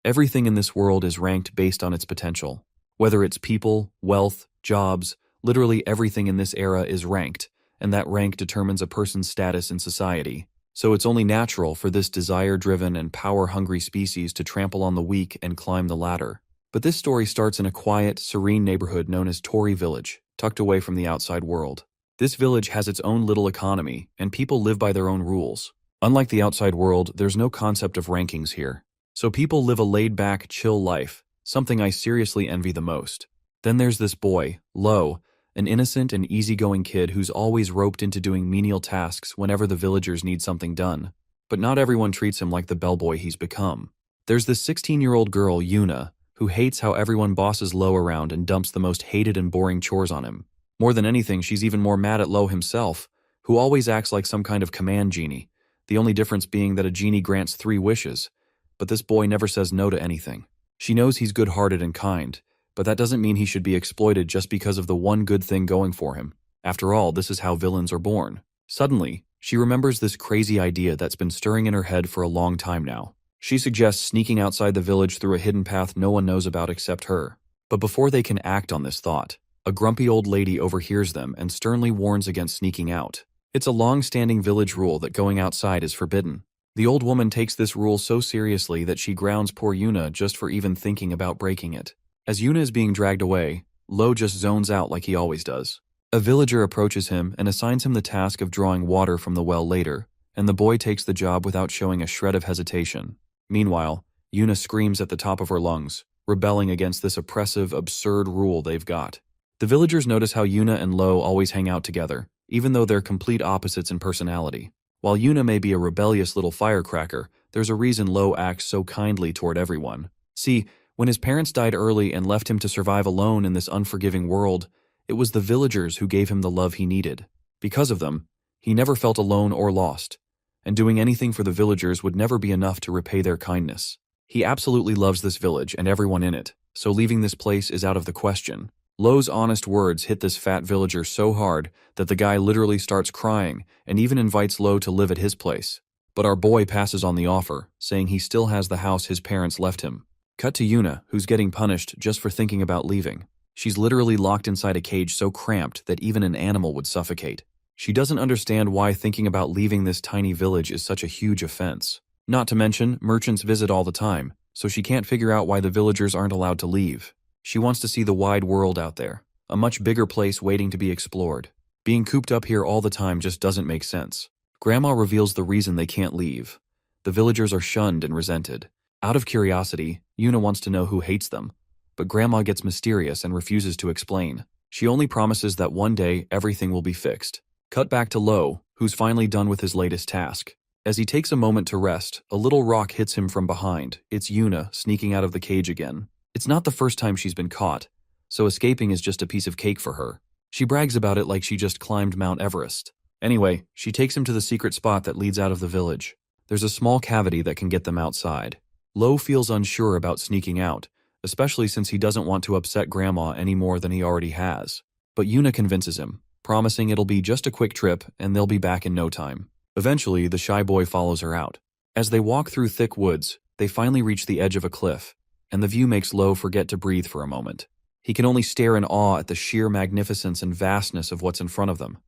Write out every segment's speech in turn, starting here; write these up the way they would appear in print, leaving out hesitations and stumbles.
Everything in this world is ranked based on its potential. Whether it's people, wealth, jobs, literally everything in this era is ranked, and that rank determines a person's status in society. So it's only natural for this desire-driven and power-hungry species to trample on the weak and climb the ladder. But this story starts in a quiet, serene neighborhood known as Tori Village, tucked away from the outside world. This village has its own little economy, and people live by their own rules. Unlike the outside world, there's no concept of rankings here. So people live a laid-back, chill life, something I seriously envy the most. Then there's this boy, Lo, an innocent and easygoing kid who's always roped into doing menial tasks whenever the villagers need something done. But not everyone treats him like the bellboy he's become. There's this 16-year-old girl, Yuna, who hates how everyone bosses Lo around and dumps the most hated and boring chores on him. More than anything, she's even more mad at Lo himself, who always acts like some kind of command genie, the only difference being that a genie grants 3 wishes. But this boy never says no to anything. She knows he's good-hearted and kind, but that doesn't mean he should be exploited just because of the one good thing going for him. After all, this is how villains are born. Suddenly, she remembers this crazy idea that's been stirring in her head for a long time now. She suggests sneaking outside the village through a hidden path no one knows about except her. But before they can act on this thought, a grumpy old lady overhears them and sternly warns against sneaking out. It's a long-standing village rule that going outside is forbidden. The old woman takes this rule so seriously that she grounds poor Yuna just for even thinking about breaking it. As Yuna is being dragged away, Lo just zones out like he always does. A villager approaches him and assigns him the task of drawing water from the well later, and the boy takes the job without showing a shred of hesitation. Meanwhile, Yuna screams at the top of her lungs, rebelling against this oppressive, absurd rule they've got. The villagers notice how Yuna and Lo always hang out together, even though they're complete opposites in personality. While Yuna may be a rebellious little firecracker, there's a reason Lo acts so kindly toward everyone. See, when his parents died early and left him to survive alone in this unforgiving world, it was the villagers who gave him the love he needed. Because of them, he never felt alone or lost, and doing anything for the villagers would never be enough to repay their kindness. He absolutely loves this village and everyone in it, so leaving this place is out of the question. Lo's honest words hit this fat villager so hard that the guy literally starts crying and even invites Lo to live at his place. But our boy passes on the offer, saying he still has the house his parents left him. Cut to Yuna, who's getting punished just for thinking about leaving. She's literally locked inside a cage so cramped that even an animal would suffocate. She doesn't understand why thinking about leaving this tiny village is such a huge offense. Not to mention, merchants visit all the time, so she can't figure out why the villagers aren't allowed to leave. She wants to see the wide world out there, a much bigger place waiting to be explored. Being cooped up here all the time just doesn't make sense. Grandma reveals the reason they can't leave. The villagers are shunned and resented. Out of curiosity, Yuna wants to know who hates them, but Grandma gets mysterious and refuses to explain. She only promises that one day everything will be fixed. Cut back to Lo, who's finally done with his latest task. As he takes a moment to rest, a little rock hits him from behind. It's Yuna sneaking out of the cage again. It's not the first time she's been caught, so escaping is just a piece of cake for her. She brags about it like she just climbed Mount Everest. Anyway, she takes him to the secret spot that leads out of the village. There's a small cavity that can get them outside. Lo feels unsure about sneaking out, especially since he doesn't want to upset Grandma any more than he already has. But Yuna convinces him, promising it'll be just a quick trip and they'll be back in no time. Eventually, the shy boy follows her out. As they walk through thick woods, they finally reach the edge of a cliff, and the view makes Lo forget to breathe for a moment. He can only stare in awe at the sheer magnificence and vastness of what's in front of them,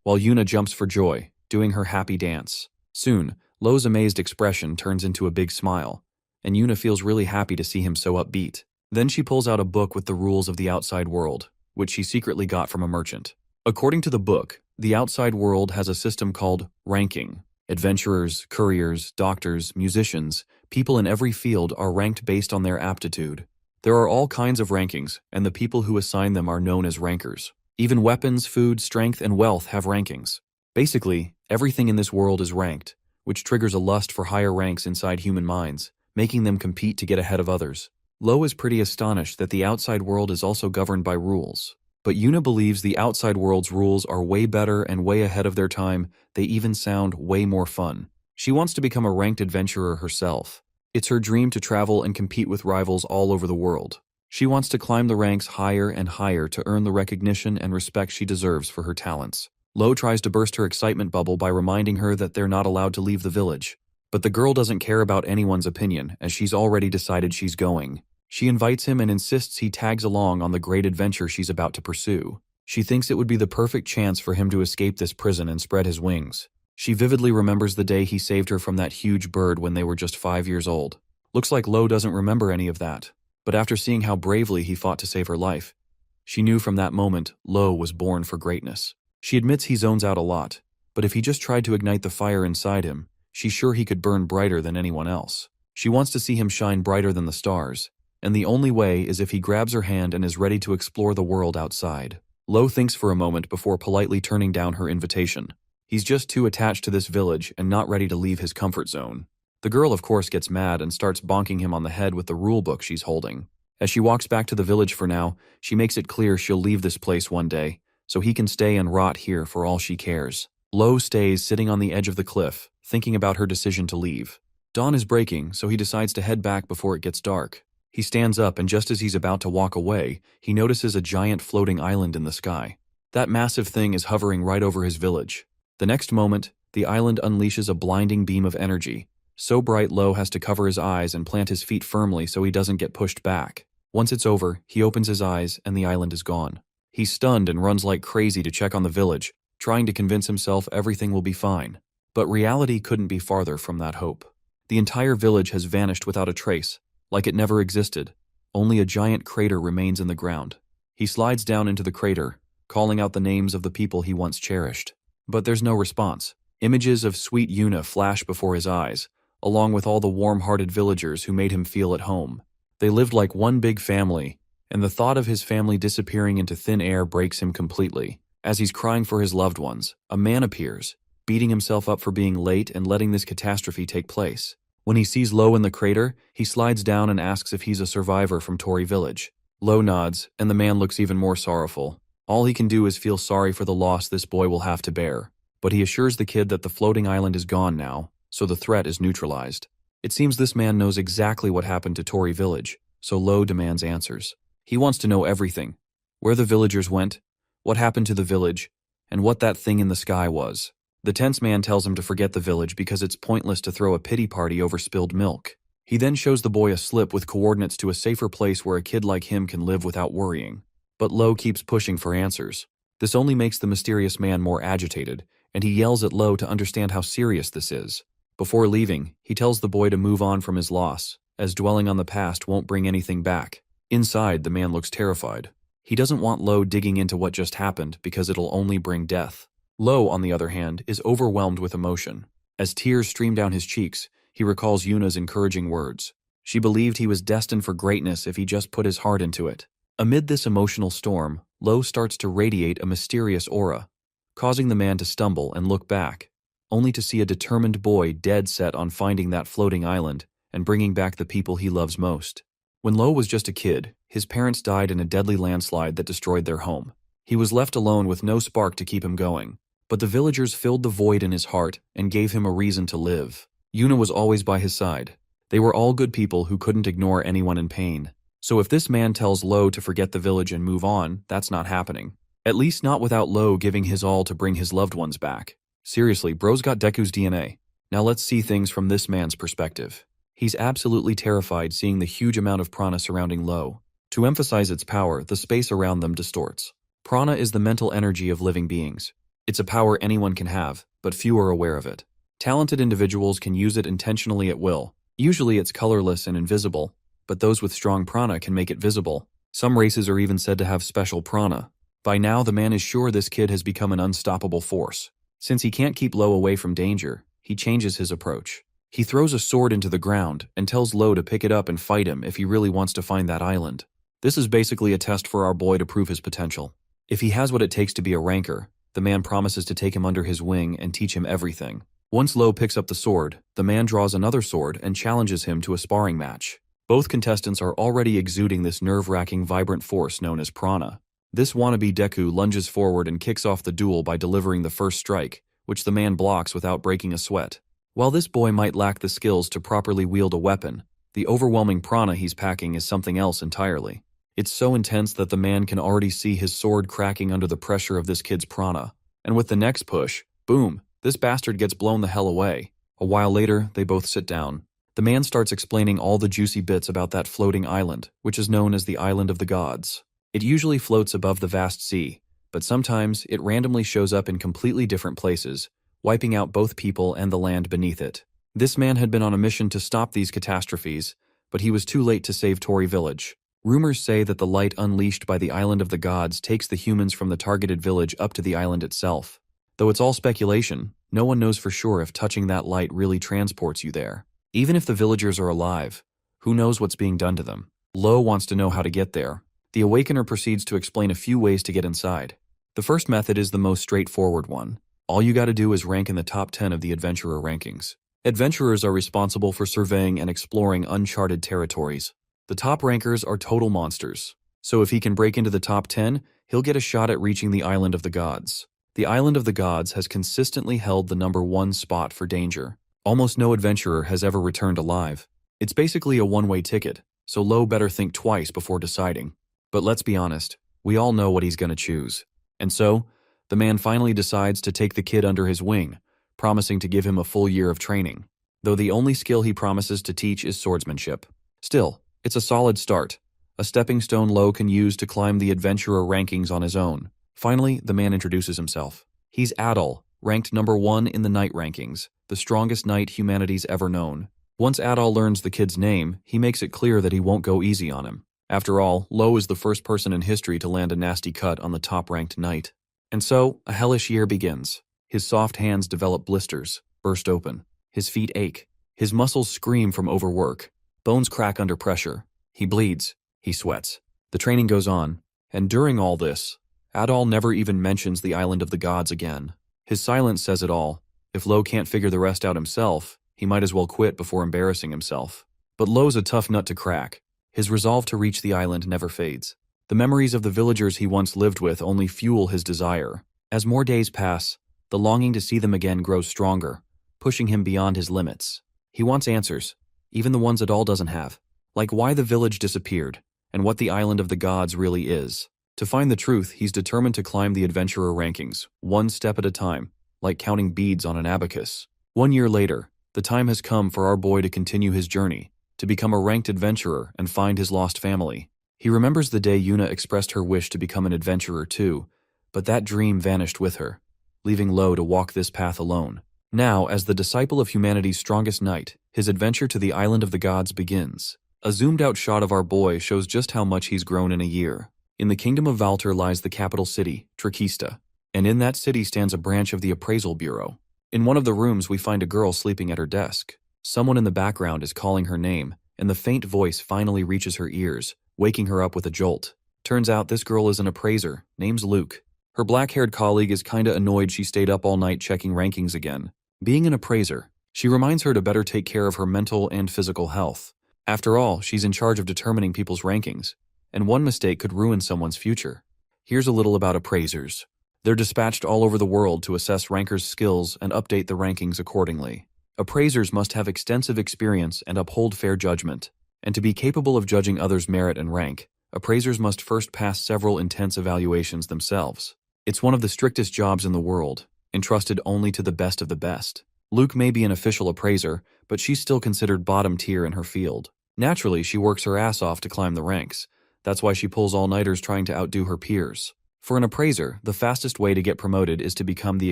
while Yuna jumps for joy, doing her happy dance. Soon, Lo's amazed expression turns into a big smile, and Yuna feels really happy to see him so upbeat. Then she pulls out a book with the rules of the outside world, which she secretly got from a merchant. According to the book, the outside world has a system called ranking. Adventurers, couriers, doctors, musicians, people in every field are ranked based on their aptitude. There are all kinds of rankings, and the people who assign them are known as rankers. Even weapons, food, strength, and wealth have rankings. Basically, everything in this world is ranked, which triggers a lust for higher ranks inside human minds, making them compete to get ahead of others. Lo is pretty astonished that the outside world is also governed by rules. But Yuna believes the outside world's rules are way better and way ahead of their time. They even sound way more fun. She wants to become a ranked adventurer herself. It's her dream to travel and compete with rivals all over the world. She wants to climb the ranks higher and higher to earn the recognition and respect she deserves for her talents. Lo tries to burst her excitement bubble by reminding her that they're not allowed to leave the village. But the girl doesn't care about anyone's opinion, as she's already decided she's going. She invites him and insists he tags along on the great adventure she's about to pursue. She thinks it would be the perfect chance for him to escape this prison and spread his wings. She vividly remembers the day he saved her from that huge bird when they were just 5 years old. Looks like Lo doesn't remember any of that. But after seeing how bravely he fought to save her life, she knew from that moment Lo was born for greatness. She admits he zones out a lot, but if he just tried to ignite the fire inside him, she's sure he could burn brighter than anyone else. She wants to see him shine brighter than the stars, and the only way is if he grabs her hand and is ready to explore the world outside. Lo thinks for a moment before politely turning down her invitation. He's just too attached to this village and not ready to leave his comfort zone. The girl, of course, gets mad and starts bonking him on the head with the rule book she's holding. As she walks back to the village for now, she makes it clear she'll leave this place one day, so he can stay and rot here for all she cares. Lo stays sitting on the edge of the cliff, thinking about her decision to leave. Dawn is breaking, so he decides to head back before it gets dark. He stands up, and just as he's about to walk away, he notices a giant floating island in the sky. That massive thing is hovering right over his village. The next moment, the island unleashes a blinding beam of energy. So bright Lo has to cover his eyes and plant his feet firmly so he doesn't get pushed back. Once it's over, he opens his eyes and the island is gone. He's stunned and runs like crazy to check on the village, trying to convince himself everything will be fine. But reality couldn't be farther from that hope. The entire village has vanished without a trace, like it never existed. Only a giant crater remains in the ground. He slides down into the crater, calling out the names of the people he once cherished. But there's no response. Images of sweet Yuna flash before his eyes, along with all the warm-hearted villagers who made him feel at home. They lived like one big family, and the thought of his family disappearing into thin air breaks him completely. As he's crying for his loved ones, a man appears, beating himself up for being late and letting this catastrophe take place. When he sees Lo in the crater, he slides down and asks if he's a survivor from Tori Village. Lo nods, and the man looks even more sorrowful. All he can do is feel sorry for the loss this boy will have to bear, but he assures the kid that the floating island is gone now, so the threat is neutralized. It seems this man knows exactly what happened to Tori Village, so Lo demands answers. He wants to know everything: where the villagers went, what happened to the village, and what that thing in the sky was. The tense man tells him to forget the village because it's pointless to throw a pity party over spilled milk. He then shows the boy a slip with coordinates to a safer place where a kid like him can live without worrying. But Lo keeps pushing for answers. This only makes the mysterious man more agitated, and he yells at Lo to understand how serious this is. Before leaving, he tells the boy to move on from his loss, as dwelling on the past won't bring anything back. Inside, the man looks terrified. He doesn't want Lo digging into what just happened because it'll only bring death. Lo, on the other hand, is overwhelmed with emotion. As tears stream down his cheeks, he recalls Yuna's encouraging words. She believed he was destined for greatness if he just put his heart into it. Amid this emotional storm, Lo starts to radiate a mysterious aura, causing the man to stumble and look back, only to see a determined boy dead set on finding that floating island and bringing back the people he loves most. When Lo was just a kid, his parents died in a deadly landslide that destroyed their home. He was left alone with no spark to keep him going. But the villagers filled the void in his heart and gave him a reason to live. Yuna was always by his side. They were all good people who couldn't ignore anyone in pain. So if this man tells Lo to forget the village and move on, that's not happening. At least not without Lo giving his all to bring his loved ones back. Seriously, bro's got Deku's DNA. Now let's see things from this man's perspective. He's absolutely terrified seeing the huge amount of prana surrounding Lo. To emphasize its power, the space around them distorts. Prana is the mental energy of living beings. It's a power anyone can have, but few are aware of it. Talented individuals can use it intentionally at will. Usually it's colorless and invisible, but those with strong prana can make it visible. Some races are even said to have special prana. By now, the man is sure this kid has become an unstoppable force. Since he can't keep Lo away from danger, he changes his approach. He throws a sword into the ground and tells Lo to pick it up and fight him if he really wants to find that island. This is basically a test for our boy to prove his potential. If he has what it takes to be a ranker, the man promises to take him under his wing and teach him everything. Once Lo picks up the sword, the man draws another sword and challenges him to a sparring match. Both contestants are already exuding this nerve-wracking vibrant force known as prana. This wannabe Deku lunges forward and kicks off the duel by delivering the first strike, which the man blocks without breaking a sweat. While this boy might lack the skills to properly wield a weapon, the overwhelming prana he's packing is something else entirely. It's so intense that the man can already see his sword cracking under the pressure of this kid's prana. And with the next push, boom, this bastard gets blown the hell away. A while later, they both sit down. The man starts explaining all the juicy bits about that floating island, which is known as the Island of the Gods. It usually floats above the vast sea, but sometimes it randomly shows up in completely different places, wiping out both people and the land beneath it. This man had been on a mission to stop these catastrophes, but he was too late to save Tori Village. Rumors say that the light unleashed by the Island of the Gods takes the humans from the targeted village up to the island itself. Though it's all speculation, no one knows for sure if touching that light really transports you there. Even if the villagers are alive, who knows what's being done to them? Lo wants to know how to get there. The Awakener proceeds to explain a few ways to get inside. The first method is the most straightforward one. All you gotta do is rank in the top 10 of the adventurer rankings. Adventurers are responsible for surveying and exploring uncharted territories. The top rankers are total monsters. So if he can break into the top 10, he'll get a shot at reaching the Island of the Gods. The Island of the Gods has consistently held the #1 spot for danger. Almost no adventurer has ever returned alive. It's basically a one-way ticket, so Lo better think twice before deciding. But let's be honest, we all know what he's gonna choose. And so, the man finally decides to take the kid under his wing, promising to give him a full year of training. Though the only skill he promises to teach is swordsmanship. Still, it's a solid start, a stepping stone Lo can use to climb the adventurer rankings on his own. Finally, the man introduces himself. He's Adol, ranked #1 in the knight rankings, the strongest knight humanity's ever known. Once Adol learns the kid's name, he makes it clear that he won't go easy on him. After all, Lo is the first person in history to land a nasty cut on the top-ranked knight. And so, a hellish year begins. His soft hands develop blisters, burst open. His feet ache. His muscles scream from overwork. Bones crack under pressure. He bleeds. He sweats. The training goes on, and during all this, Adol never even mentions the Island of the Gods again. His silence says it all. If Lo can't figure the rest out himself, he might as well quit before embarrassing himself. But Lo's a tough nut to crack. His resolve to reach the island never fades. The memories of the villagers he once lived with only fuel his desire. As more days pass, the longing to see them again grows stronger, pushing him beyond his limits. He wants answers, even the ones Adol doesn't have, like why the village disappeared, and what the Island of the Gods really is. To find the truth, he's determined to climb the adventurer rankings, one step at a time, like counting beads on an abacus. 1 year later, the time has come for our boy to continue his journey, to become a ranked adventurer and find his lost family. He remembers the day Yuna expressed her wish to become an adventurer too, but that dream vanished with her, leaving Lo to walk this path alone. Now, as the disciple of humanity's strongest knight, his adventure to the Island of the Gods begins. A zoomed-out shot of our boy shows just how much he's grown in a year. In the kingdom of Valter lies the capital city, Trakista, and in that city stands a branch of the Appraisal Bureau. In one of the rooms we find a girl sleeping at her desk. Someone in the background is calling her name, and the faint voice finally reaches her ears, waking her up with a jolt. Turns out this girl is an appraiser, name's Luke. Her black-haired colleague is kinda annoyed she stayed up all night checking rankings again. Being an appraiser, she reminds her to better take care of her mental and physical health. After all, she's in charge of determining people's rankings, and one mistake could ruin someone's future. Here's a little about appraisers. They're dispatched all over the world to assess rankers' skills and update the rankings accordingly. Appraisers must have extensive experience and uphold fair judgment. And to be capable of judging others' merit and rank, appraisers must first pass several intense evaluations themselves. It's one of the strictest jobs in the world, entrusted only to the best of the best. Luke may be an official appraiser, but she's still considered bottom tier in her field. Naturally, she works her ass off to climb the ranks. That's why she pulls all-nighters trying to outdo her peers. For an appraiser, the fastest way to get promoted is to become the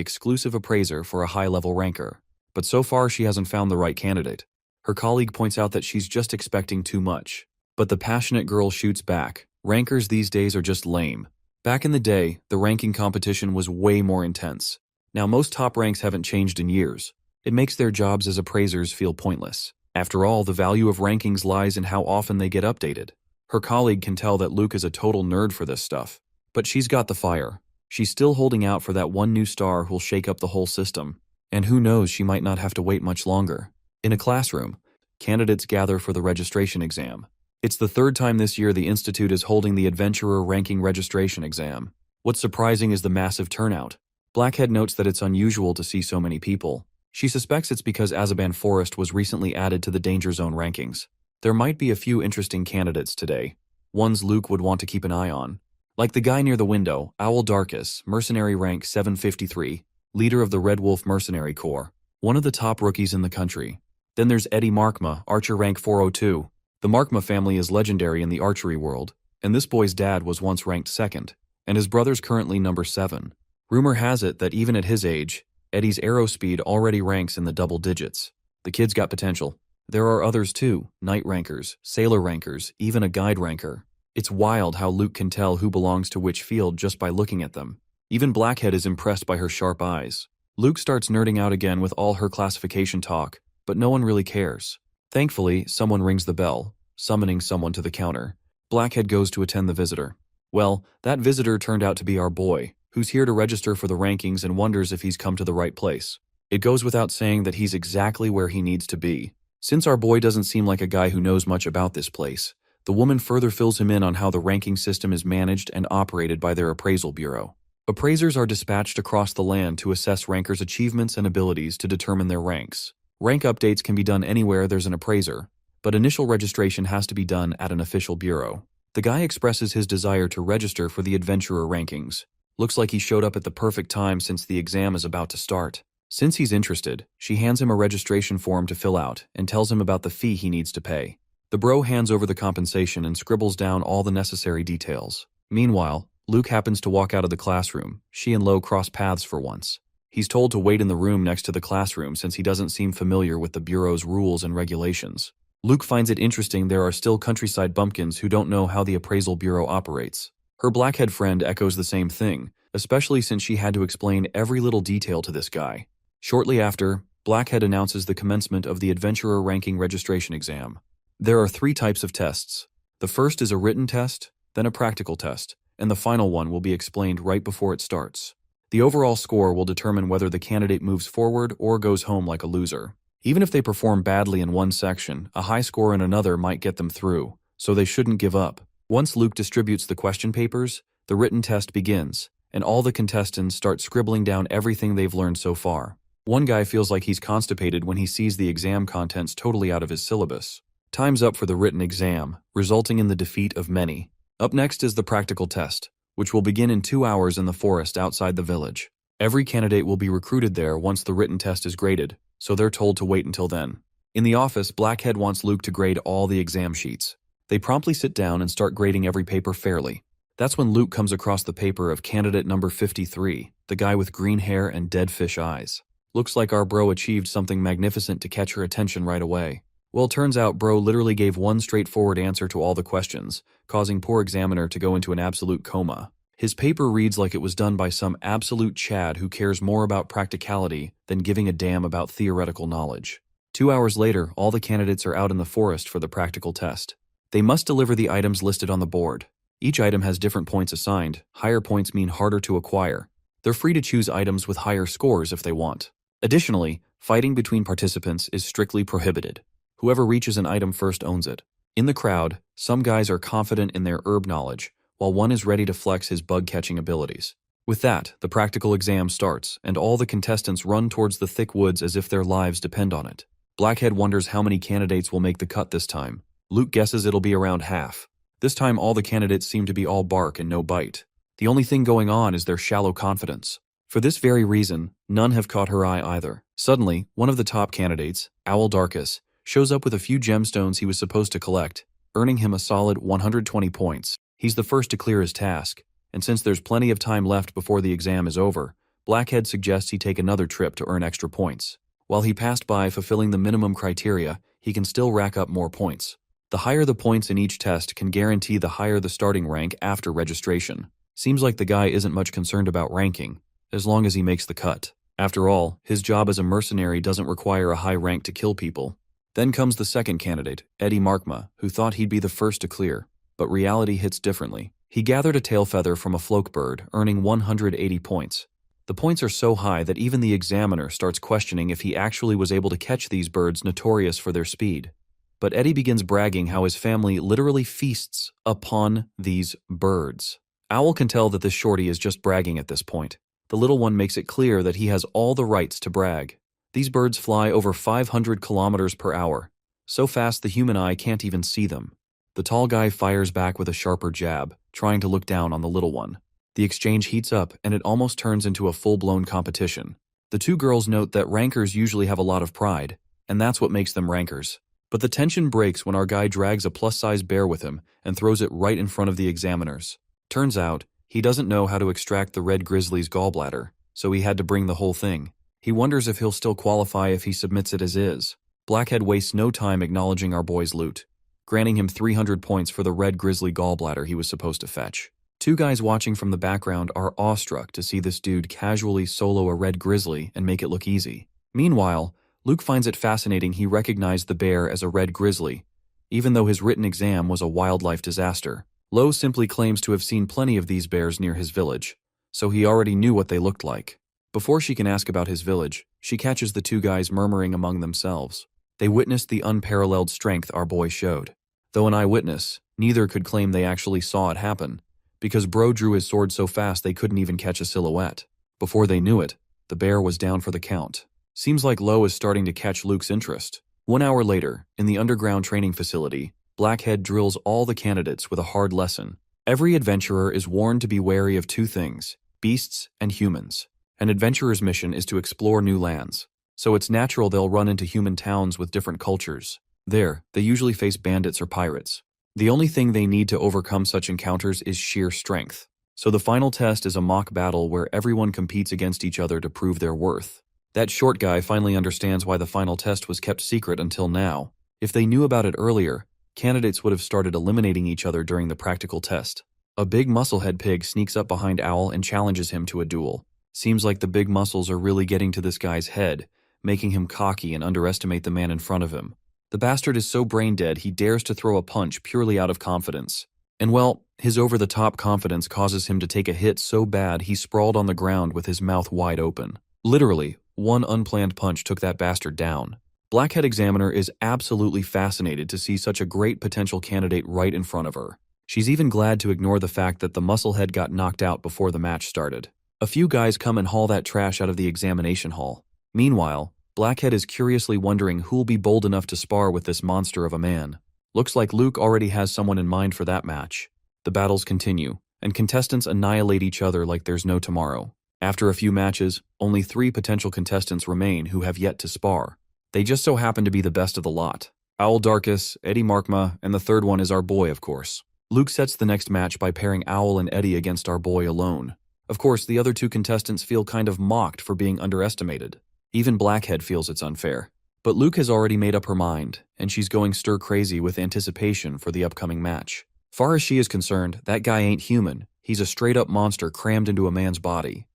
exclusive appraiser for a high-level ranker. But so far, she hasn't found the right candidate. Her colleague points out that she's just expecting too much. But the passionate girl shoots back. Rankers these days are just lame. Back in the day, the ranking competition was way more intense. Now most top ranks haven't changed in years. It makes their jobs as appraisers feel pointless. After all, the value of rankings lies in how often they get updated. Her colleague can tell that Luke is a total nerd for this stuff. But she's got the fire. She's still holding out for that one new star who'll shake up the whole system. And who knows, she might not have to wait much longer. In a classroom, candidates gather for the registration exam. It's the third time this year the Institute is holding the Adventurer Ranking Registration exam. What's surprising is the massive turnout. Blackhead notes that it's unusual to see so many people. She suspects it's because Azaban Forest was recently added to the Danger Zone rankings. There might be a few interesting candidates today, ones Luke would want to keep an eye on. Like the guy near the window, Owl Darkus, mercenary rank 753, leader of the Red Wolf Mercenary Corps. one of the top rookies in the country. Then there's Eddie Markma, archer rank 402. The Markma family is legendary in the archery world, and this boy's dad was once ranked second, and his brother's currently number 7. Rumor has it that even at his age, Eddie's arrow speed already ranks in the double digits. The kid's got potential. There are others too, knight rankers, sailor rankers, even a guide ranker. It's wild how Luke can tell who belongs to which field just by looking at them. Even Blackhead is impressed by her sharp eyes. Luke starts nerding out again with all her classification talk, but no one really cares. Thankfully, someone rings the bell, summoning someone to the counter. Blackhead goes to attend the visitor. Well, that visitor turned out to be our boy, who's here to register for the rankings and wonders if he's come to the right place. It goes without saying that he's exactly where he needs to be. Since our boy doesn't seem like a guy who knows much about this place, the woman further fills him in on how the ranking system is managed and operated by their appraisal bureau. Appraisers are dispatched across the land to assess rankers' achievements and abilities to determine their ranks. Rank updates can be done anywhere there's an appraiser, but initial registration has to be done at an official bureau. The guy expresses his desire to register for the adventurer rankings. Looks like he showed up at the perfect time since the exam is about to start. Since he's interested, she hands him a registration form to fill out and tells him about the fee he needs to pay. The bro hands over the compensation and scribbles down all the necessary details. Meanwhile, Luke happens to walk out of the classroom. She and Lo cross paths for once. He's told to wait in the room next to the classroom since he doesn't seem familiar with the bureau's rules and regulations. Luke finds it interesting there are still countryside bumpkins who don't know how the appraisal bureau operates. Her Blackhead friend echoes the same thing, especially since she had to explain every little detail to this guy. Shortly after, Blackhead announces the commencement of the Adventurer Ranking Registration Exam. There are 3 types of tests. The first is a written test, then a practical test, and the final one will be explained right before it starts. The overall score will determine whether the candidate moves forward or goes home like a loser. Even if they perform badly in one section, a high score in another might get them through, so they shouldn't give up. Once Luke distributes the question papers, the written test begins, and all the contestants start scribbling down everything they've learned so far. One guy feels like he's constipated when he sees the exam contents totally out of his syllabus. Time's up for the written exam, resulting in the defeat of many. Up next is the practical test, which will begin in 2 hours in the forest outside the village. Every candidate will be recruited there once the written test is graded, so they're told to wait until then. In the office, Blackhead wants Luke to grade all the exam sheets. They promptly sit down and start grading every paper fairly. That's when Luke comes across the paper of candidate number 53, the guy with green hair and dead fish eyes. Looks like our bro achieved something magnificent to catch her attention right away. Well, turns out bro literally gave one straightforward answer to all the questions, causing poor examiner to go into an absolute coma. His paper reads like it was done by some absolute Chad who cares more about practicality than giving a damn about theoretical knowledge. 2 hours later, all the candidates are out in the forest for the practical test. They must deliver the items listed on the board. Each item has different points assigned. Higher points mean harder to acquire. They're free to choose items with higher scores if they want. Additionally, fighting between participants is strictly prohibited. Whoever reaches an item first owns it. In the crowd, some guys are confident in their herb knowledge, while one is ready to flex his bug-catching abilities. With that, the practical exam starts, and all the contestants run towards the thick woods as if their lives depend on it. Blackhead wonders how many candidates will make the cut this time. Luke guesses it'll be around half. This time all the candidates seem to be all bark and no bite. The only thing going on is their shallow confidence. For this very reason, none have caught her eye either. Suddenly, one of the top candidates, Owl Darkus, shows up with a few gemstones he was supposed to collect, earning him a solid 120 points. He's the first to clear his task, and since there's plenty of time left before the exam is over, Blackhead suggests he take another trip to earn extra points. While he passed by fulfilling the minimum criteria, he can still rack up more points. The higher the points in each test can guarantee the higher the starting rank after registration. Seems like the guy isn't much concerned about ranking, as long as he makes the cut. After all, his job as a mercenary doesn't require a high rank to kill people. Then comes the second candidate, Eddie Markma, who thought he'd be the first to clear, but reality hits differently. He gathered a tail feather from a floke bird, earning 180 points. The points are so high that even the examiner starts questioning if he actually was able to catch these birds notorious for their speed. But Eddie begins bragging how his family literally feasts upon these birds. Owl can tell that this shorty is just bragging at this point. The little one makes it clear that he has all the rights to brag. These birds fly over 500 kilometers per hour, so fast the human eye can't even see them. The tall guy fires back with a sharper jab, trying to look down on the little one. The exchange heats up, and it almost turns into a full-blown competition. The two girls note that rankers usually have a lot of pride, and that's what makes them rankers. But the tension breaks when our guy drags a plus-size bear with him and throws it right in front of the examiners. Turns out, he doesn't know how to extract the red grizzly's gallbladder, so he had to bring the whole thing. He wonders if he'll still qualify if he submits it as is. Blackhead wastes no time acknowledging our boy's loot, granting him 300 points for the red grizzly gallbladder he was supposed to fetch. Two guys watching from the background are awestruck to see this dude casually solo a red grizzly and make it look easy. Meanwhile, Luke finds it fascinating he recognized the bear as a red grizzly, even though his written exam was a wildlife disaster. Lo simply claims to have seen plenty of these bears near his village, so he already knew what they looked like. Before she can ask about his village, she catches the two guys murmuring among themselves. They witnessed the unparalleled strength our boy showed. Though an eyewitness, neither could claim they actually saw it happen, because bro drew his sword so fast they couldn't even catch a silhouette. Before they knew it, the bear was down for the count. Seems like Lo is starting to catch Luke's interest. 1 hour later, in the underground training facility, Blackhead drills all the candidates with a hard lesson. Every adventurer is warned to be wary of two things: beasts and humans. An adventurer's mission is to explore new lands, so it's natural they'll run into human towns with different cultures. There, they usually face bandits or pirates. The only thing they need to overcome such encounters is sheer strength. So the final test is a mock battle where everyone competes against each other to prove their worth. That short guy finally understands why the final test was kept secret until now. If they knew about it earlier, candidates would have started eliminating each other during the practical test. A big musclehead pig sneaks up behind Owl and challenges him to a duel. Seems like the big muscles are really getting to this guy's head, making him cocky and underestimate the man in front of him. The bastard is so brain-dead he dares to throw a punch purely out of confidence. And well, his over-the-top confidence causes him to take a hit so bad he sprawled on the ground with his mouth wide open. Literally, one unplanned punch took that bastard down. Blackhead Examiner is absolutely fascinated to see such a great potential candidate right in front of her. She's even glad to ignore the fact that the musclehead got knocked out before the match started. A few guys come and haul that trash out of the examination hall. Meanwhile, Blackhead is curiously wondering who'll be bold enough to spar with this monster of a man. Looks like Luke already has someone in mind for that match. The battles continue, and contestants annihilate each other like there's no tomorrow. After a few matches, only 3 potential contestants remain who have yet to spar. They just so happen to be the best of the lot. Owl Darkus, Eddie Markma, and the third one is our boy, of course. Luke sets the next match by pairing Owl and Eddie against our boy alone. Of course, the other 2 contestants feel kind of mocked for being underestimated. Even Blackhead feels it's unfair. But Luke has already made up her mind, and she's going stir-crazy with anticipation for the upcoming match. Far as she is concerned, that guy ain't human. He's a straight-up monster crammed into a man's body.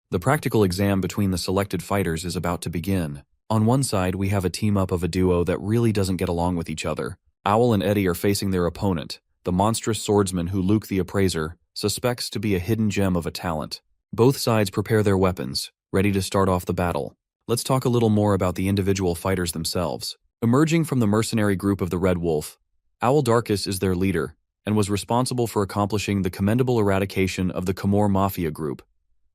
The practical exam between the selected fighters is about to begin. On one side, we have a team-up of a duo that really doesn't get along with each other. Owl and Eddie are facing their opponent, the monstrous swordsman who Luke the Appraiser suspects to be a hidden gem of a talent. Both sides prepare their weapons, ready to start off the battle. Let's talk a little more about the individual fighters themselves. Emerging from the mercenary group of the Red Wolf, Owl Darkus is their leader, and was responsible for accomplishing the commendable eradication of the Khmor Mafia group,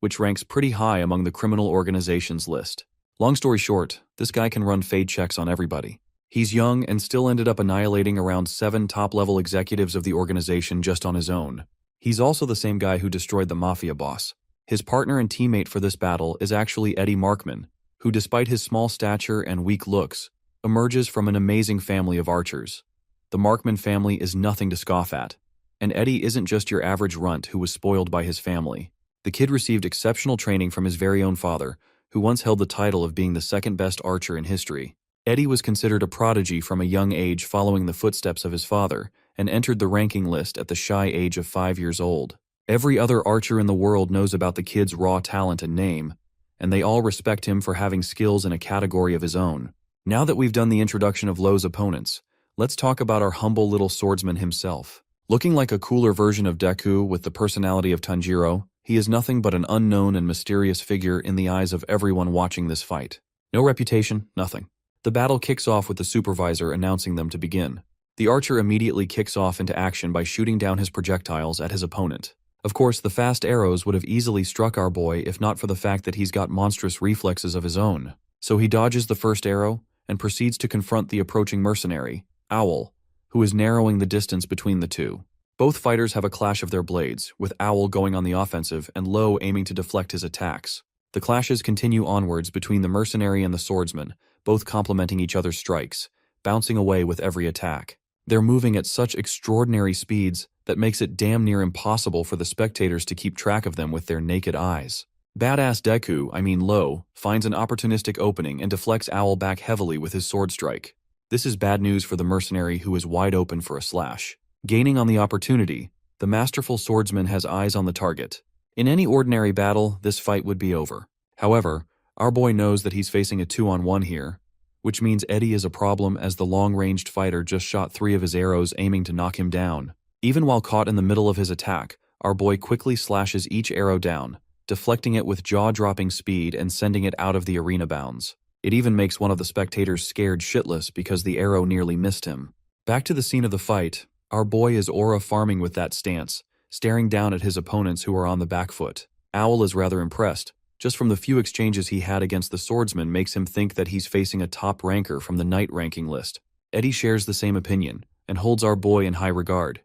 which ranks pretty high among the criminal organizations list. Long story short, this guy can run fade checks on everybody. He's young and still ended up annihilating around 7 top-level executives of the organization just on his own. He's also the same guy who destroyed the Mafia boss. His partner and teammate for this battle is actually Eddie Markman, who despite his small stature and weak looks, emerges from an amazing family of archers. The Markman family is nothing to scoff at, and Eddie isn't just your average runt who was spoiled by his family. The kid received exceptional training from his very own father, who once held the title of being the second best archer in history. Eddie was considered a prodigy from a young age following the footsteps of his father, and entered the ranking list at the shy age of 5 years old. Every other archer in the world knows about the kid's raw talent and name, and they all respect him for having skills in a category of his own. Now that we've done the introduction of Lo's opponents, let's talk about our humble little swordsman himself. Looking like a cooler version of Deku with the personality of Tanjiro, he is nothing but an unknown and mysterious figure in the eyes of everyone watching this fight. No reputation, nothing. The battle kicks off with the supervisor announcing them to begin. The archer immediately kicks off into action by shooting down his projectiles at his opponent. Of course, the fast arrows would have easily struck our boy if not for the fact that he's got monstrous reflexes of his own. So he dodges the first arrow and proceeds to confront the approaching mercenary, Owl, who is narrowing the distance between the two. Both fighters have a clash of their blades, with Owl going on the offensive and Lo aiming to deflect his attacks. The clashes continue onwards between the mercenary and the swordsman, both complementing each other's strikes, bouncing away with every attack. They're moving at such extraordinary speeds that makes it damn near impossible for the spectators to keep track of them with their naked eyes. Badass Lo, finds an opportunistic opening and deflects Owl back heavily with his sword strike. This is bad news for the mercenary, who is wide open for a slash. Gaining on the opportunity, the masterful swordsman has eyes on the target. In any ordinary battle, this fight would be over. However, our boy knows that he's facing a 2-on-1 here, which means Eddie is a problem, as the long-ranged fighter just shot 3 of his arrows aiming to knock him down. Even while caught in the middle of his attack, our boy quickly slashes each arrow down, deflecting it with jaw-dropping speed and sending it out of the arena bounds. It even makes one of the spectators scared shitless because the arrow nearly missed him. Back to the scene of the fight, our boy is aura farming with that stance, staring down at his opponents who are on the back foot. Owl is rather impressed. Just from the few exchanges he had against the swordsman makes him think that he's facing a top ranker from the knight ranking list. Eddie shares the same opinion, and holds our boy in high regard.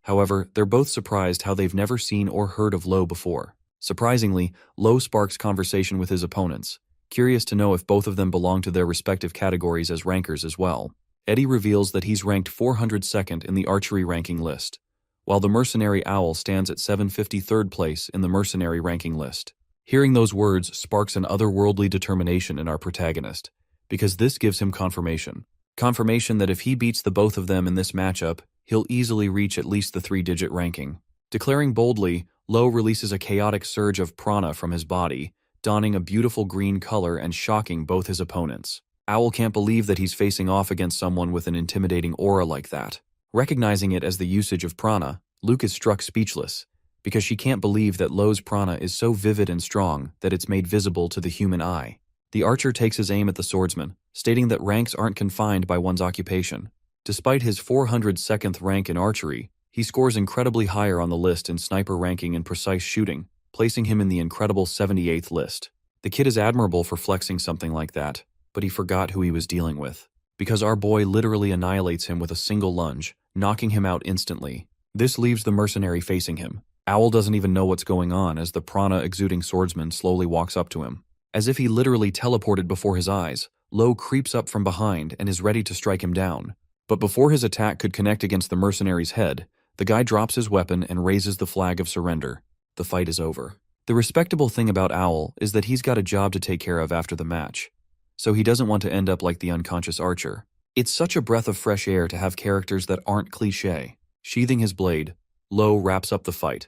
However, they're both surprised how they've never seen or heard of Lo before. Surprisingly, Lo sparks conversation with his opponents, curious to know if both of them belong to their respective categories as rankers as well. Eddie reveals that he's ranked 402nd in the archery ranking list, while the mercenary Owl stands at 753rd place in the mercenary ranking list. Hearing those words sparks an otherworldly determination in our protagonist, because this gives him confirmation. Confirmation that if he beats the both of them in this matchup, he'll easily reach at least the 3-digit ranking. Declaring boldly, Lo releases a chaotic surge of prana from his body, donning a beautiful green color and shocking both his opponents. Owl can't believe that he's facing off against someone with an intimidating aura like that. Recognizing it as the usage of prana, Luke is struck speechless, because she can't believe that Lo's prana is so vivid and strong that it's made visible to the human eye. The archer takes his aim at the swordsman, stating that ranks aren't confined by one's occupation. Despite his 402nd rank in archery, he scores incredibly higher on the list in sniper ranking and precise shooting, placing him in the incredible 78th list. The kid is admirable for flexing something like that, but he forgot who he was dealing with, because our boy literally annihilates him with a single lunge, knocking him out instantly. This leaves the mercenary facing him. Owl doesn't even know what's going on as the prana-exuding swordsman slowly walks up to him. As if he literally teleported before his eyes, Lo creeps up from behind and is ready to strike him down. But before his attack could connect against the mercenary's head, the guy drops his weapon and raises the flag of surrender. The fight is over. The respectable thing about Owl is that he's got a job to take care of after the match, so he doesn't want to end up like the unconscious archer. It's such a breath of fresh air to have characters that aren't cliché. Sheathing his blade, Lo wraps up the fight,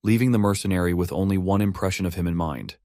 leaving the mercenary with only one impression of him in mind.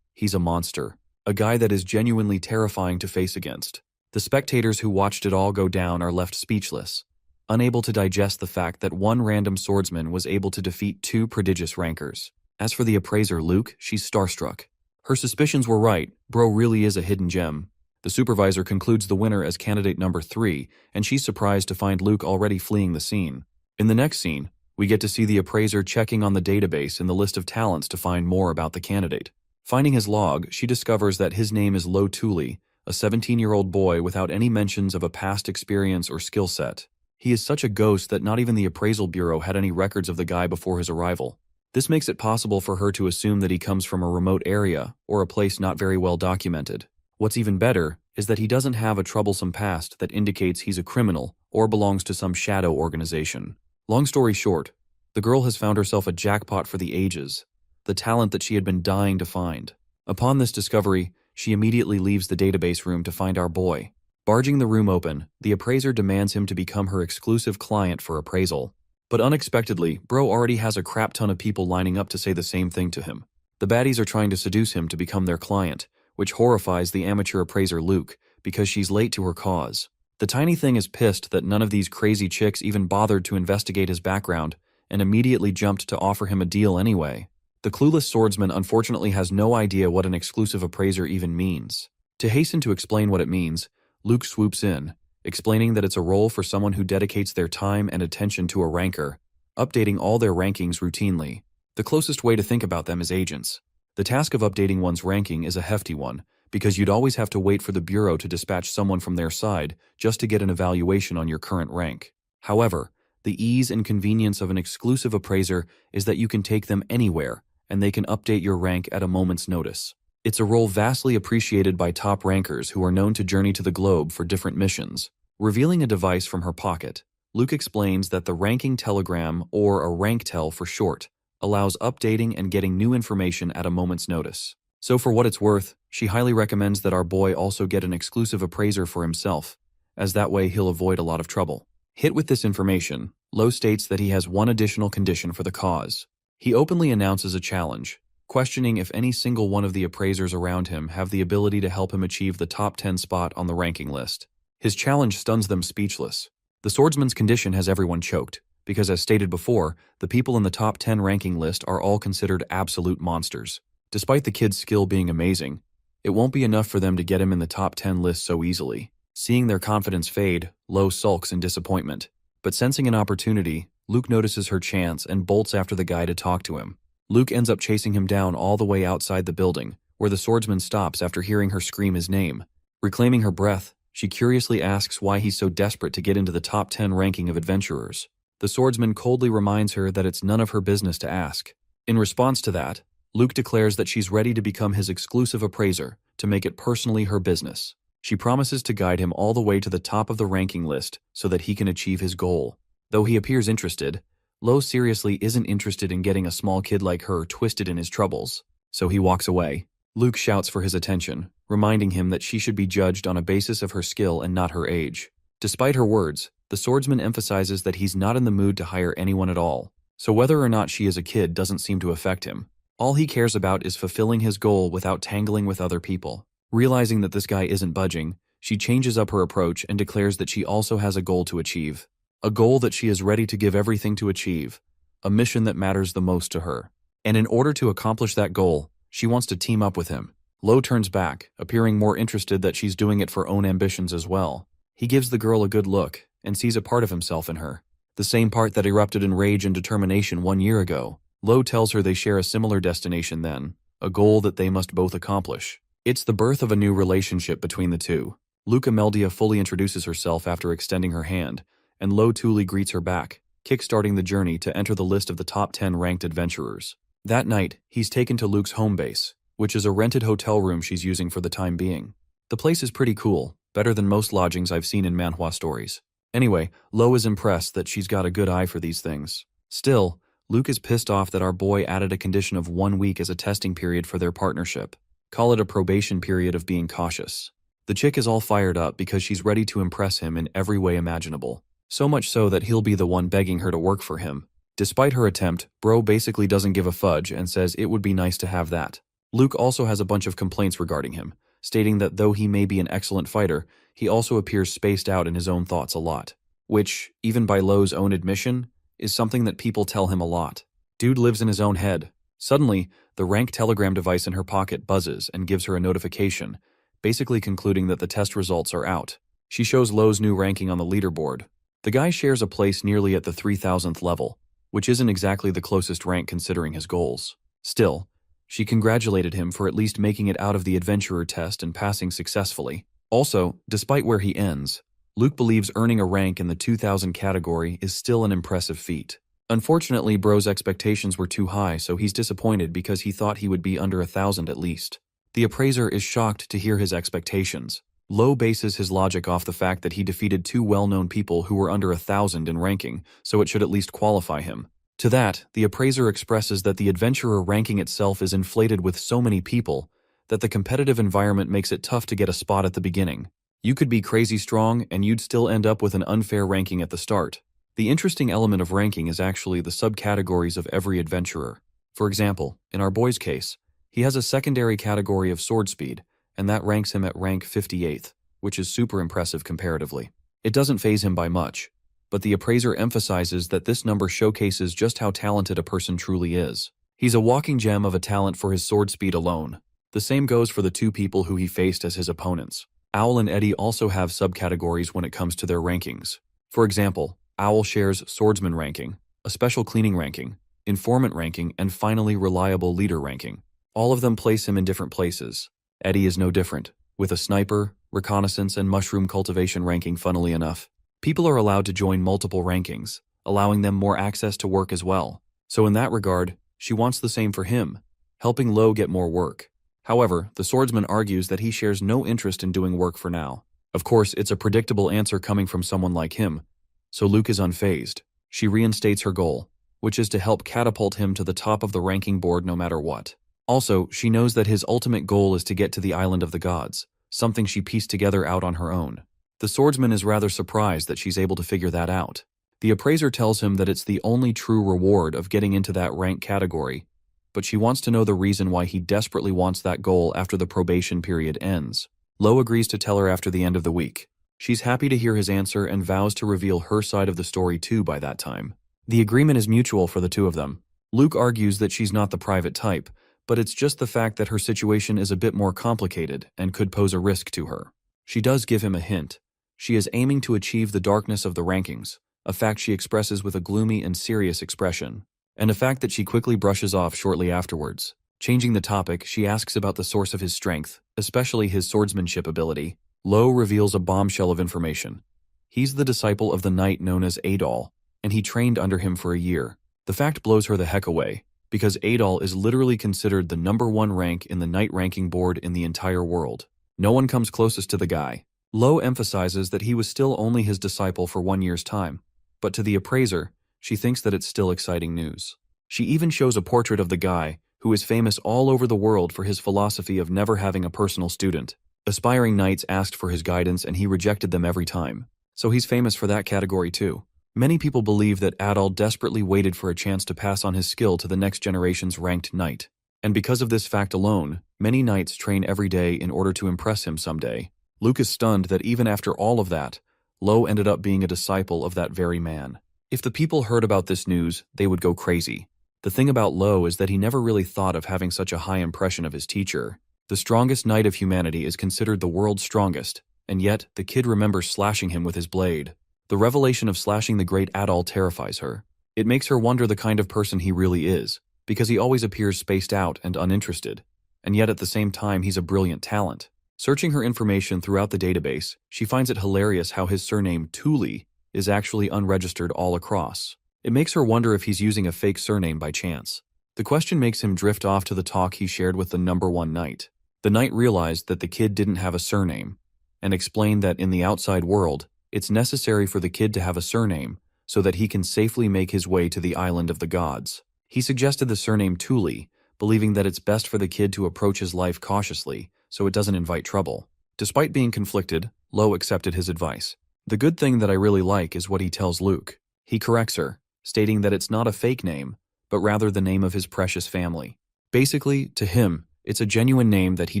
He's a monster, a guy that is genuinely terrifying to face against. The spectators who watched it all go down are left speechless, unable to digest the fact that one random swordsman was able to defeat 2 prodigious rankers. As for the appraiser Luke, she's starstruck. Her suspicions were right, bro really is a hidden gem. The supervisor concludes the winner as candidate number 3, and she's surprised to find Luke already fleeing the scene. In the next scene, we get to see the appraiser checking on the database in the list of talents to find more about the candidate. Finding his log, she discovers that his name is Lo Tuli, a 17-year-old boy without any mentions of a past experience or skill set. He is such a ghost that not even the appraisal bureau had any records of the guy before his arrival. This makes it possible for her to assume that he comes from a remote area or a place not very well documented. What's even better is that he doesn't have a troublesome past that indicates he's a criminal or belongs to some shadow organization. Long story short, the girl has found herself a jackpot for the ages, the talent that she had been dying to find. Upon this discovery, she immediately leaves the database room to find our boy. Barging the room open, the appraiser demands him to become her exclusive client for appraisal. But unexpectedly, bro already has a crap ton of people lining up to say the same thing to him. The baddies are trying to seduce him to become their client, which horrifies the amateur appraiser Luke, because she's late to her cause. The tiny thing is pissed that none of these crazy chicks even bothered to investigate his background, and immediately jumped to offer him a deal anyway. The clueless swordsman unfortunately has no idea what an exclusive appraiser even means. To hasten to explain what it means, Luke swoops in, explaining that it's a role for someone who dedicates their time and attention to a ranker, updating all their rankings routinely. The closest way to think about them is agents. The task of updating one's ranking is a hefty one, because you'd always have to wait for the bureau to dispatch someone from their side just to get an evaluation on your current rank. However, the ease and convenience of an exclusive appraiser is that you can take them anywhere, and they can update your rank at a moment's notice. It's a role vastly appreciated by top rankers who are known to journey to the globe for different missions. Revealing a device from her pocket, Luke explains that the ranking telegram, or a rank tel for short, allows updating and getting new information at a moment's notice. So for what it's worth, she highly recommends that our boy also get an exclusive appraiser for himself, as that way he'll avoid a lot of trouble. Hit with this information, Lo states that he has one additional condition for the cause. He openly announces a challenge, questioning if any single one of the appraisers around him have the ability to help him achieve the top 10 spot on the ranking list. His challenge stuns them speechless. The swordsman's condition has everyone choked, because as stated before, the people in the top 10 ranking list are all considered absolute monsters. Despite the kid's skill being amazing, it won't be enough for them to get him in the top 10 list so easily. Seeing their confidence fade, Lo sulks in disappointment. But sensing an opportunity, Luke notices her chance and bolts after the guy to talk to him. Luke ends up chasing him down all the way outside the building, where the swordsman stops after hearing her scream his name. Reclaiming her breath, she curiously asks why he's so desperate to get into the top 10 ranking of adventurers. The swordsman coldly reminds her that it's none of her business to ask. In response to that, Luke declares that she's ready to become his exclusive appraiser, to make it personally her business. She promises to guide him all the way to the top of the ranking list so that he can achieve his goal. Though he appears interested, Lo seriously isn't interested in getting a small kid like her twisted in his troubles, so he walks away. Luke shouts for his attention, reminding him that she should be judged on a basis of her skill and not her age. Despite her words, the swordsman emphasizes that he's not in the mood to hire anyone at all, so whether or not she is a kid doesn't seem to affect him. All he cares about is fulfilling his goal without tangling with other people. Realizing that this guy isn't budging, she changes up her approach and declares that she also has a goal to achieve. A goal that she is ready to give everything to achieve. A mission that matters the most to her. And in order to accomplish that goal, she wants to team up with him. Lo turns back, appearing more interested that she's doing it for own ambitions as well. He gives the girl a good look and sees a part of himself in her. The same part that erupted in rage and determination 1 year ago. Lo tells her they share a similar destination then, a goal that they must both accomplish. It's the birth of a new relationship between the two. Luca Meldia fully introduces herself after extending her hand, and Lo Thule greets her back, kickstarting the journey to enter the list of the top 10 ranked adventurers. That night, he's taken to Luke's home base, which is a rented hotel room she's using for the time being. The place is pretty cool, better than most lodgings I've seen in manhwa stories. Anyway, Lo is impressed that she's got a good eye for these things. Still, Luke is pissed off that our boy added a condition of 1 week as a testing period for their partnership. Call it a probation period of being cautious. The chick is all fired up because she's ready to impress him in every way imaginable. So much so that he'll be the one begging her to work for him. Despite her attempt, Bro basically doesn't give a fudge and says it would be nice to have that. Luke also has a bunch of complaints regarding him, stating that though he may be an excellent fighter, he also appears spaced out in his own thoughts a lot. Which, even by Lo's own admission, is something that people tell him a lot. Dude lives in his own head. Suddenly, the rank telegram device in her pocket buzzes and gives her a notification, basically concluding that the test results are out. She shows Lo's new ranking on the leaderboard. The guy shares a place nearly at the 3000th level, which isn't exactly the closest rank considering his goals. Still, she congratulated him for at least making it out of the adventurer test and passing successfully. Also, despite where he ends, Luke believes earning a rank in the 2000 category is still an impressive feat. Unfortunately, Bro's expectations were too high, so he's disappointed because he thought he would be under 1000 at least. The appraiser is shocked to hear his expectations. Lo bases his logic off the fact that he defeated 2 well-known people who were under 1000 in ranking, so it should at least qualify him. To that, the appraiser expresses that the adventurer ranking itself is inflated with so many people that the competitive environment makes it tough to get a spot at the beginning. You could be crazy strong and you'd still end up with an unfair ranking at the start. The interesting element of ranking is actually the subcategories of every adventurer. For example, in our boy's case, he has a secondary category of sword speed, and that ranks him at rank 58th, which is super impressive comparatively. It doesn't faze him by much, but the appraiser emphasizes that this number showcases just how talented a person truly is. He's a walking gem of a talent for his sword speed alone. The same goes for the 2 people who he faced as his opponents. Owl and Eddie also have subcategories when it comes to their rankings. For example, Owl shares swordsman ranking, a special cleaning ranking, informant ranking, and finally reliable leader ranking. All of them place him in different places. Eddie is no different, with a sniper, reconnaissance, and mushroom cultivation ranking funnily enough. People are allowed to join multiple rankings, allowing them more access to work as well. So in that regard, she wants the same for him, helping Lo get more work. However, the swordsman argues that he shares no interest in doing work for now. Of course, it's a predictable answer coming from someone like him, so Luke is unfazed. She reinstates her goal, which is to help catapult him to the top of the ranking board no matter what. Also, she knows that his ultimate goal is to get to the island of the gods, something she pieced together out on her own. The swordsman is rather surprised that she's able to figure that out. The appraiser tells him that it's the only true reward of getting into that rank category, but she wants to know the reason why he desperately wants that goal after the probation period ends. Lo agrees to tell her after the end of the week. She's happy to hear his answer and vows to reveal her side of the story too by that time. The agreement is mutual for the two of them. Luke argues that she's not the private type, but it's just the fact that her situation is a bit more complicated and could pose a risk to her. She does give him a hint. She is aiming to achieve the darkness of the rankings, a fact she expresses with a gloomy and serious expression, and a fact that she quickly brushes off shortly afterwards. Changing the topic, she asks about the source of his strength, especially his swordsmanship ability. Lo reveals a bombshell of information. He's the disciple of the knight known as Adol, and he trained under him for a year. The fact blows her the heck away, because Adol is literally considered the #1 rank in the knight ranking board in the entire world. No one comes closest to the guy. Lo emphasizes that he was still only his disciple for 1 year's time, but to the appraiser, she thinks that it's still exciting news. She even shows a portrait of the guy, who is famous all over the world for his philosophy of never having a personal student. Aspiring knights asked for his guidance and he rejected them every time. So he's famous for that category too. Many people believe that Adol desperately waited for a chance to pass on his skill to the next generation's ranked knight. And because of this fact alone, many knights train every day in order to impress him someday. Luke is stunned that even after all of that, Lo ended up being a disciple of that very man. If the people heard about this news, they would go crazy. The thing about Lo is that he never really thought of having such a high impression of his teacher. The strongest knight of humanity is considered the world's strongest, and yet the kid remembers slashing him with his blade. The revelation of slashing the great Adol terrifies her. It makes her wonder the kind of person he really is, because he always appears spaced out and uninterested, and yet at the same time he's a brilliant talent. Searching her information throughout the database, she finds it hilarious how his surname, Thule, is actually unregistered all across. It makes her wonder if he's using a fake surname by chance. The question makes him drift off to the talk he shared with the #1 knight. The knight realized that the kid didn't have a surname, and explained that in the outside world, it's necessary for the kid to have a surname so that he can safely make his way to the island of the gods. He suggested the surname Thule, believing that it's best for the kid to approach his life cautiously so it doesn't invite trouble. Despite being conflicted, Lo accepted his advice. The good thing that I really like is what he tells Luke. He corrects her, stating that it's not a fake name, but rather the name of his precious family. Basically, to him, it's a genuine name that he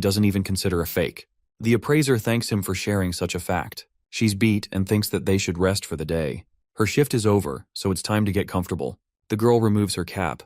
doesn't even consider a fake. The appraiser thanks him for sharing such a fact. She's beat and thinks that they should rest for the day. Her shift is over, so it's time to get comfortable. The girl removes her cap,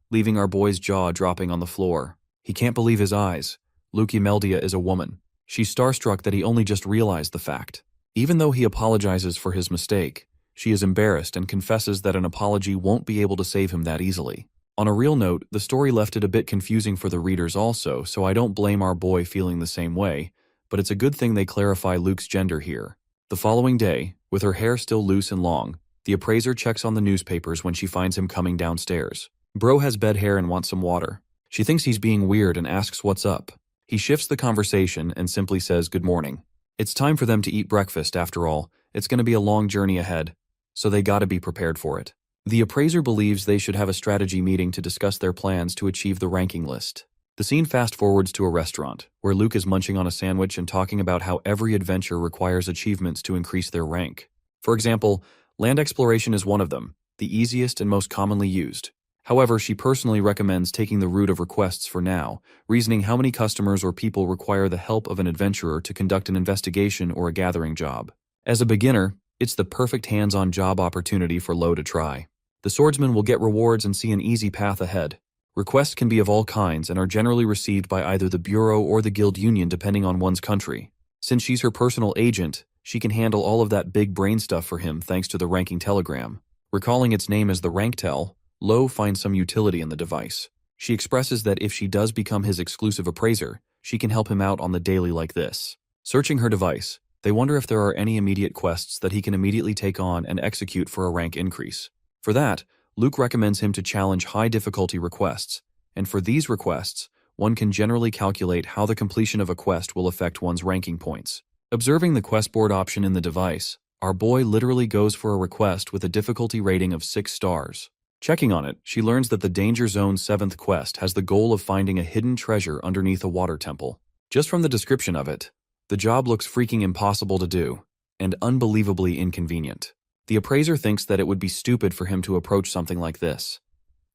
leaving our boy's jaw dropping on the floor. He can't believe his eyes. Luke Imeldia is a woman. She's starstruck that he only just realized the fact. Even though he apologizes for his mistake, she is embarrassed and confesses that an apology won't be able to save him that easily. On a real note, the story left it a bit confusing for the readers also, so I don't blame our boy feeling the same way, but it's a good thing they clarify Luke's gender here. The following day, with her hair still loose and long, the appraiser checks on the newspapers when she finds him coming downstairs. Bro has bed hair and wants some water. She thinks he's being weird and asks what's up. He shifts the conversation and simply says good morning. It's time for them to eat breakfast after all. It's going to be a long journey ahead, so they gotta be prepared for it. The appraiser believes they should have a strategy meeting to discuss their plans to achieve the ranking list. The scene fast forwards to a restaurant, where Luke is munching on a sandwich and talking about how every adventure requires achievements to increase their rank. For example, land exploration is one of them, the easiest and most commonly used. However, she personally recommends taking the route of requests for now, reasoning how many customers or people require the help of an adventurer to conduct an investigation or a gathering job. As a beginner, it's the perfect hands-on job opportunity for Lo to try. The swordsman will get rewards and see an easy path ahead. Requests can be of all kinds and are generally received by either the Bureau or the Guild Union depending on one's country. Since she's her personal agent, she can handle all of that big brain stuff for him thanks to the ranking telegram. Recalling its name as the Ranktel, Lo finds some utility in the device. She expresses that if she does become his exclusive appraiser, she can help him out on the daily like this. Searching her device, they wonder if there are any immediate quests that he can immediately take on and execute for a rank increase. For that, Luke recommends him to challenge high-difficulty requests, and for these requests, one can generally calculate how the completion of a quest will affect one's ranking points. Observing the quest board option in the device, our boy literally goes for a request with a difficulty rating of 6 stars. Checking on it, she learns that the Danger Zone 7th quest has the goal of finding a hidden treasure underneath a water temple. Just from the description of it, the job looks freaking impossible to do, and unbelievably inconvenient. The appraiser thinks that it would be stupid for him to approach something like this.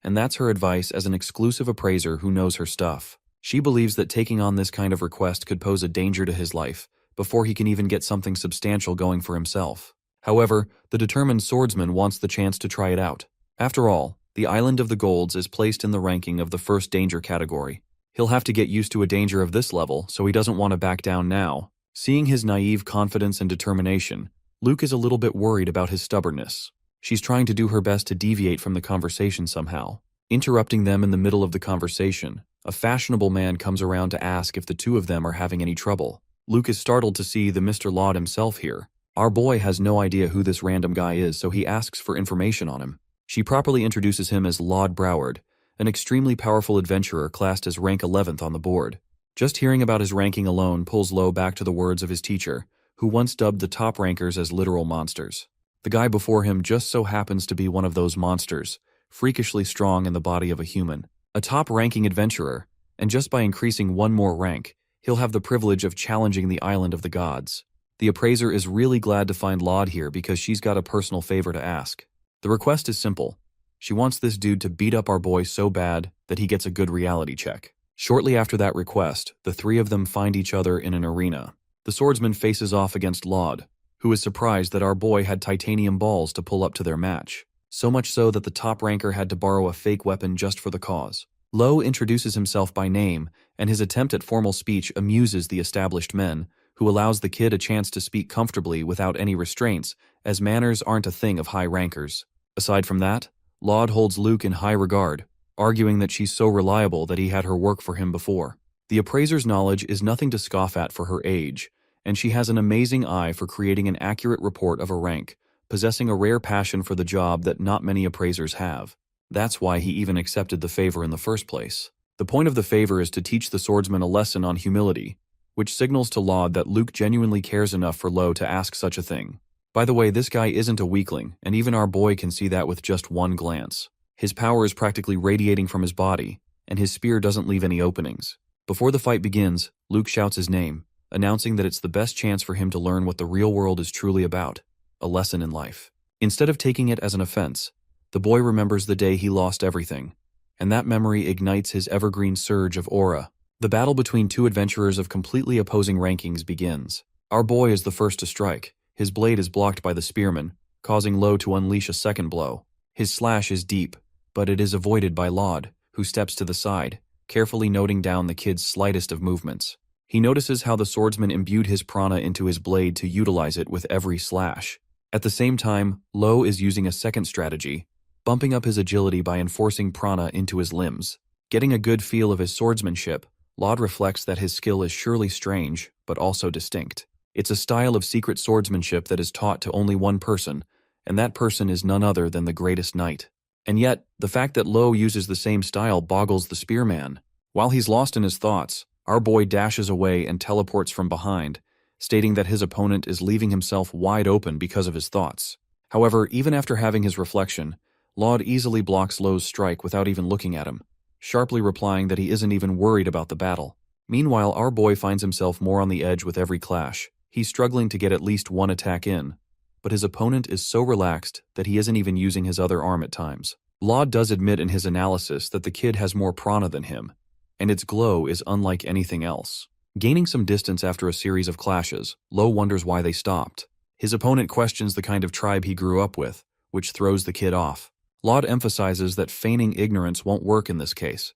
And that's her advice as an exclusive appraiser who knows her stuff. She believes that taking on this kind of request could pose a danger to his life, before he can even get something substantial going for himself. However, the determined swordsman wants the chance to try it out. After all, the Island of the Golds is placed in the ranking of the first danger category. He'll have to get used to a danger of this level, so he doesn't want to back down now. Seeing his naive confidence and determination, Luke is a little bit worried about his stubbornness. She's trying to do her best to deviate from the conversation somehow. Interrupting them in the middle of the conversation, a fashionable man comes around to ask if the two of them are having any trouble. Luke is startled to see the Mr. Laud himself here. Our boy has no idea who this random guy is, so he asks for information on him. She properly introduces him as Laud Broward, an extremely powerful adventurer classed as rank 11th on the board. Just hearing about his ranking alone pulls Lo back to the words of his teacher, who once dubbed the top rankers as literal monsters. The guy before him just so happens to be one of those monsters, freakishly strong in the body of a human. A top-ranking adventurer, and just by increasing one more rank, he'll have the privilege of challenging the Island of the Gods. The appraiser is really glad to find Laud here because she's got a personal favor to ask. The request is simple. She wants this dude to beat up our boy so bad that he gets a good reality check. Shortly after that request, the three of them find each other in an arena. The swordsman faces off against Laud, who is surprised that our boy had titanium balls to pull up to their match. So much so that the top ranker had to borrow a fake weapon just for the cause. Lo introduces himself by name, and his attempt at formal speech amuses the established men, who allows the kid a chance to speak comfortably without any restraints, as manners aren't a thing of high rankers. Aside from that, Laud holds Luke in high regard, arguing that she's so reliable that he had her work for him before. The appraiser's knowledge is nothing to scoff at for her age, and she has an amazing eye for creating an accurate report of a rank, possessing a rare passion for the job that not many appraisers have. That's why he even accepted the favor in the first place. The point of the favor is to teach the swordsman a lesson on humility, which signals to Laud that Luke genuinely cares enough for Lo to ask such a thing. By the way, this guy isn't a weakling, and even our boy can see that with just one glance. His power is practically radiating from his body, and his spear doesn't leave any openings. Before the fight begins, Luke shouts his name, announcing that it's the best chance for him to learn what the real world is truly about, a lesson in life. Instead of taking it as an offense, the boy remembers the day he lost everything, and that memory ignites his evergreen surge of aura. The battle between two adventurers of completely opposing rankings begins. Our boy is the first to strike. His blade is blocked by the spearman, causing Lo to unleash a second blow. His slash is deep, but it is avoided by Laud, who steps to the side, carefully noting down the kid's slightest of movements. He notices how the swordsman imbued his prana into his blade to utilize it with every slash. At the same time, Lo is using a second strategy, bumping up his agility by enforcing prana into his limbs. Getting a good feel of his swordsmanship, Laud reflects that his skill is surely strange, but also distinct. It's a style of secret swordsmanship that is taught to only one person, and that person is none other than the greatest knight. And yet, the fact that Lo uses the same style boggles the spearman. While he's lost in his thoughts, our boy dashes away and teleports from behind, stating that his opponent is leaving himself wide open because of his thoughts. However, even after having his reflection, Laud easily blocks Lo's strike without even looking at him, sharply replying that he isn't even worried about the battle. Meanwhile, our boy finds himself more on the edge with every clash. He's struggling to get at least one attack in, but his opponent is so relaxed that he isn't even using his other arm at times. Laud does admit in his analysis that the kid has more prana than him, and its glow is unlike anything else. Gaining some distance after a series of clashes, Lo wonders why they stopped. His opponent questions the kind of tribe he grew up with, which throws the kid off. Laud emphasizes that feigning ignorance won't work in this case.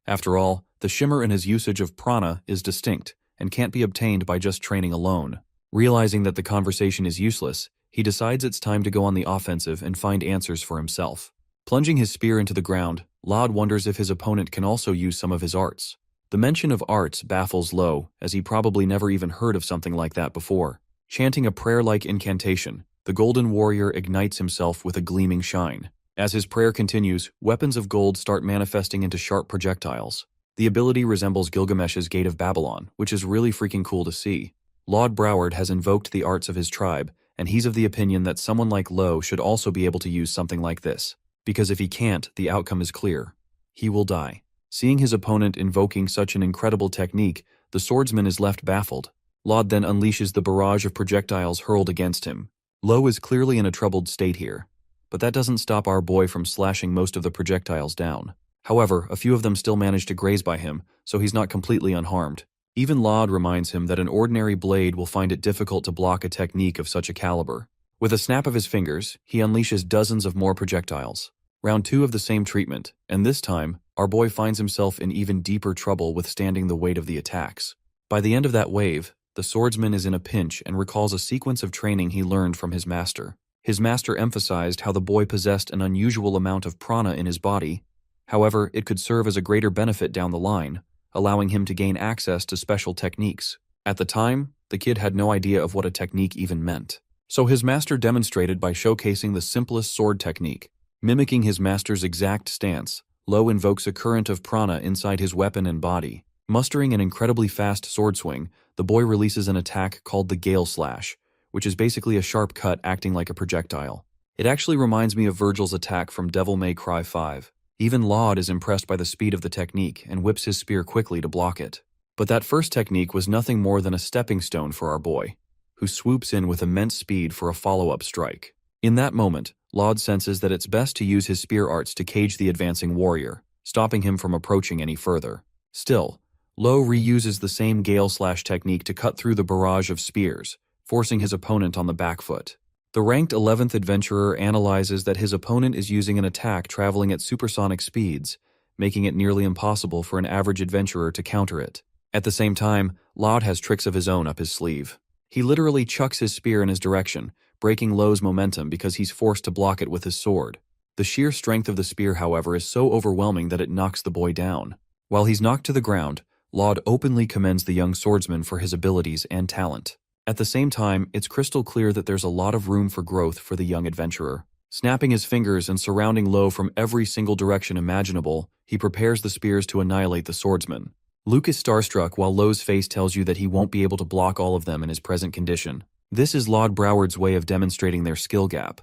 After all, the shimmer in his usage of prana is distinct and can't be obtained by just training alone. Realizing that the conversation is useless, he decides it's time to go on the offensive and find answers for himself. Plunging his spear into the ground, Laud wonders if his opponent can also use some of his arts. The mention of arts baffles Lo, as he probably never even heard of something like that before. Chanting a prayer-like incantation, the golden warrior ignites himself with a gleaming shine. As his prayer continues, weapons of gold start manifesting into sharp projectiles. The ability resembles Gilgamesh's Gate of Babylon, which is really freaking cool to see. Lord Broward has invoked the arts of his tribe, and he's of the opinion that someone like Lo should also be able to use something like this, because if he can't, the outcome is clear. He will die. Seeing his opponent invoking such an incredible technique, the swordsman is left baffled. Lod then unleashes the barrage of projectiles hurled against him. Lo is clearly in a troubled state here, but that doesn't stop our boy from slashing most of the projectiles down. However, a few of them still manage to graze by him, so he's not completely unharmed. Even Lod reminds him that an ordinary blade will find it difficult to block a technique of such a caliber. With a snap of his fingers, he unleashes dozens of more projectiles. Round 2 of the same treatment, and this time, our boy finds himself in even deeper trouble withstanding the weight of the attacks. By the end of that wave, the swordsman is in a pinch and recalls a sequence of training he learned from his master. His master emphasized how the boy possessed an unusual amount of prana in his body. However, it could serve as a greater benefit down the line, allowing him to gain access to special techniques. At the time, the kid had no idea of what a technique even meant. So his master demonstrated by showcasing the simplest sword technique. Mimicking his master's exact stance, Lo invokes a current of prana inside his weapon and body. Mustering an incredibly fast sword swing, the boy releases an attack called the Gale Slash, which is basically a sharp cut acting like a projectile. It actually reminds me of Virgil's attack from Devil May Cry 5. Even Lod is impressed by the speed of the technique and whips his spear quickly to block it. But that first technique was nothing more than a stepping stone for our boy, who swoops in with immense speed for a follow-up strike. In that moment, Lod senses that it's best to use his spear arts to cage the advancing warrior, stopping him from approaching any further. Still, Lo reuses the same Gale Slash technique to cut through the barrage of spears, forcing his opponent on the back foot. The ranked 11th adventurer analyzes that his opponent is using an attack traveling at supersonic speeds, making it nearly impossible for an average adventurer to counter it. At the same time, Lod has tricks of his own up his sleeve. He literally chucks his spear in his direction, breaking Lo's momentum because he's forced to block it with his sword. The sheer strength of the spear, however, is so overwhelming that it knocks the boy down. While he's knocked to the ground, Lod openly commends the young swordsman for his abilities and talent. At the same time, it's crystal clear that there's a lot of room for growth for the young adventurer. Snapping his fingers and surrounding Lo from every single direction imaginable, he prepares the spears to annihilate the swordsman. Luke is starstruck while Lo's face tells you that he won't be able to block all of them in his present condition. This is Lord Broward's way of demonstrating their skill gap,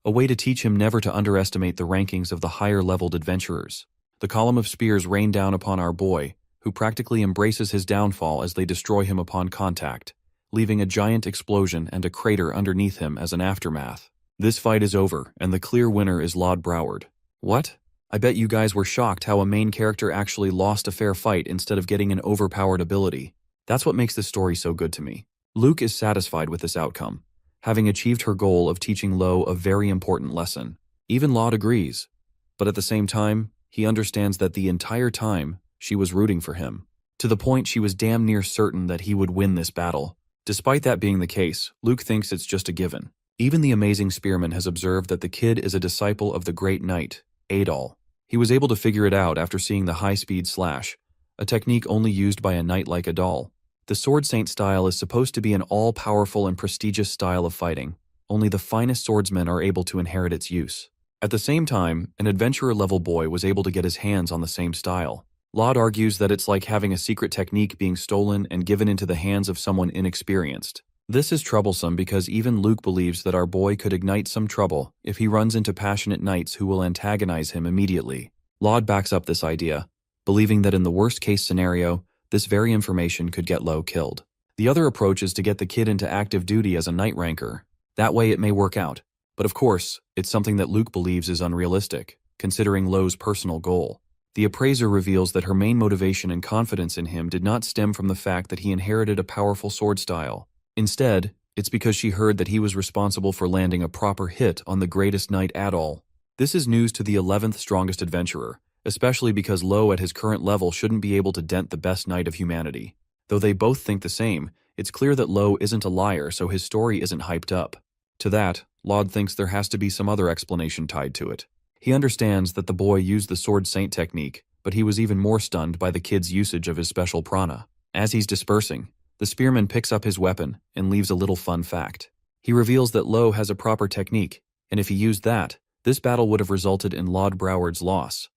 a way to teach him never to underestimate the rankings of the higher-leveled adventurers. The column of spears rain down upon our boy, who practically embraces his downfall as they destroy him upon contact, leaving a giant explosion and a crater underneath him as an aftermath. This fight is over, and the clear winner is Lord Broward. What? I bet you guys were shocked how a main character actually lost a fair fight instead of getting an overpowered ability. That's what makes this story so good to me. Luke is satisfied with this outcome, having achieved her goal of teaching Lo a very important lesson. Even Lod agrees, but at the same time, he understands that the entire time, she was rooting for him, to the point she was damn near certain that he would win this battle. Despite that being the case, Luke thinks it's just a given. Even the amazing spearman has observed that the kid is a disciple of the great knight, Adol. He was able to figure it out after seeing the high-speed slash, a technique only used by a knight like Adol. The Sword Saint style is supposed to be an all-powerful and prestigious style of fighting. Only the finest swordsmen are able to inherit its use. At the same time, an adventurer-level boy was able to get his hands on the same style. Lod argues that it's like having a secret technique being stolen and given into the hands of someone inexperienced. This is troublesome because even Luke believes that our boy could ignite some trouble if he runs into passionate knights who will antagonize him immediately. Lod backs up this idea, believing that in the worst-case scenario, this very information could get Lo killed. The other approach is to get the kid into active duty as a knight ranker. That way it may work out. But of course, it's something that Luke believes is unrealistic, considering Lo's personal goal. The appraiser reveals that her main motivation and confidence in him did not stem from the fact that he inherited a powerful sword style. Instead, it's because she heard that he was responsible for landing a proper hit on the greatest knight Adol. This is news to the 11th strongest adventurer, especially because Lo at his current level shouldn't be able to dent the best knight of humanity. Though they both think the same, it's clear that Lo isn't a liar, so his story isn't hyped up. To that, Lod thinks there has to be some other explanation tied to it. He understands that the boy used the Sword Saint technique, but he was even more stunned by the kid's usage of his special prana. As he's dispersing, the spearman picks up his weapon and leaves a little fun fact. He reveals that Lo has a proper technique, and if he used that, this battle would have resulted in Lord Broward's loss.